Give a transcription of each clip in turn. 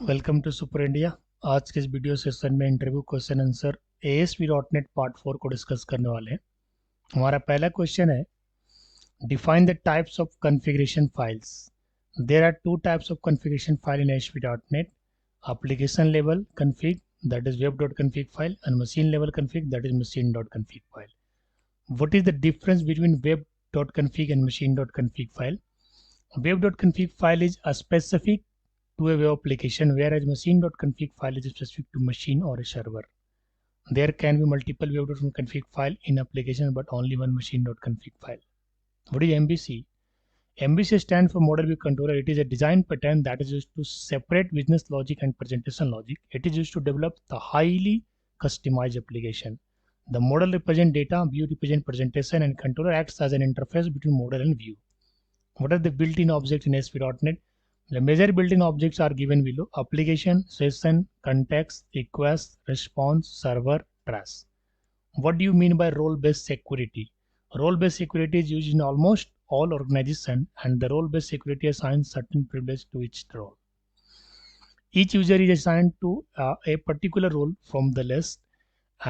Welcome to super India. आज के इस वीडियो सेशन में interview question answer ASP.NET part 4 को डिस्कस करने वाले हैं। हमारा पहला क्वेश्चन है, define the types of configuration files. There are two types of configuration file in ASP.NET, application level config, that is web.config file, and machine level config, that is machine.config file. What is the difference between web.config and machine.config file? Web.config file is a specific to a web application, whereas machine.config file is specific to machine or a server. There can be multiple web.config file in application, but only one machine.config file. What is MVC? MVC stands for Model View Controller. It is a design pattern that is used to separate business logic and presentation logic. It is used to develop the highly customized application. The model represents data, view represents presentation, and controller acts as an interface between model and view. What are the built-in objects in ASP.NET? The major built-in objects are given below: application, session, context, request, response, server, trace. What do you mean by role-based security? Role-based security is used in almost all organizations, and the role-based security assigns certain privilege to each role. Each user is assigned to a particular role from the list,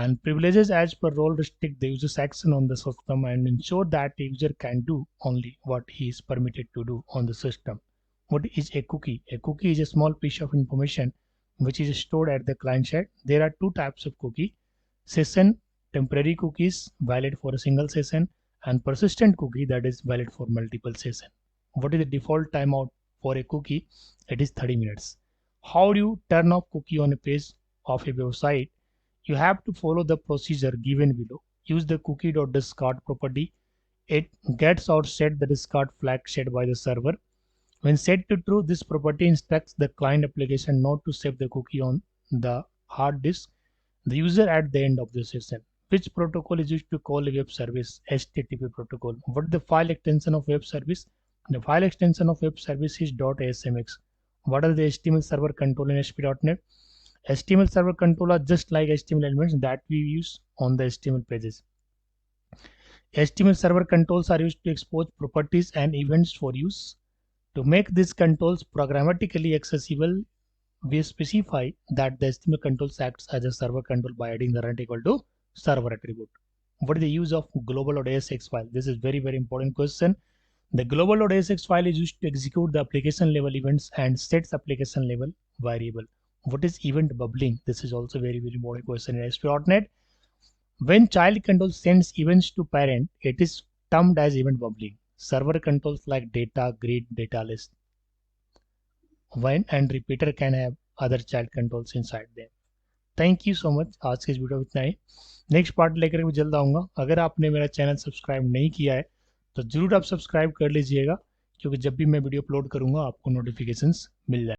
and privileges as per role restrict the user's action on the system and ensure that the user can do only what he is permitted to do on the system. What is a cookie? A cookie is a small piece of information which is stored at the client side. There are two types of cookie: session temporary cookies valid for a single session, and persistent cookie that is valid for multiple sessions. What is the default timeout for a cookie? It is 30 minutes. How do you turn off cookie on a page of a website? You have to follow the procedure given below. Use the cookie.discard property. It gets out set the discard flag set by the server. When set to true, this property instructs the client application not to save the cookie on the hard disk the user at the end of the session. Which protocol is used to call a web service? HTTP protocol. What is the file extension of web service? The file extension of web service is .asmx. What are the HTML server control in ASP.NET? HTML server control are just like HTML elements that we use on the HTML pages. HTML server controls are used to expose properties and events for use. To make these controls programmatically accessible, we specify that the HTML controls acts as a server control by adding the run equal to server attribute. What is the use of global.asx file? This is very important question. The global.asx file is used to execute the application level events and sets application level variable. What is event bubbling? This is also very important question in ASP.NET. When child control sends events to parent, it is termed as event bubbling. Server controls like data, grid, data list, when and repeater can have other child controls inside them. Thank you so much. आज के इस video में इतना ही। Next part लेकर मैं जल्द आऊँगा। अगर आपने मेरा चैनल सब्सक्राइब नहीं किया है तो जरूर आप सब्सक्राइब कर लीजिएगा, क्योंकि जब भी मैं वीडियो अपलोड करूँगा आपको नोटिफिकेशंस मिल जाए।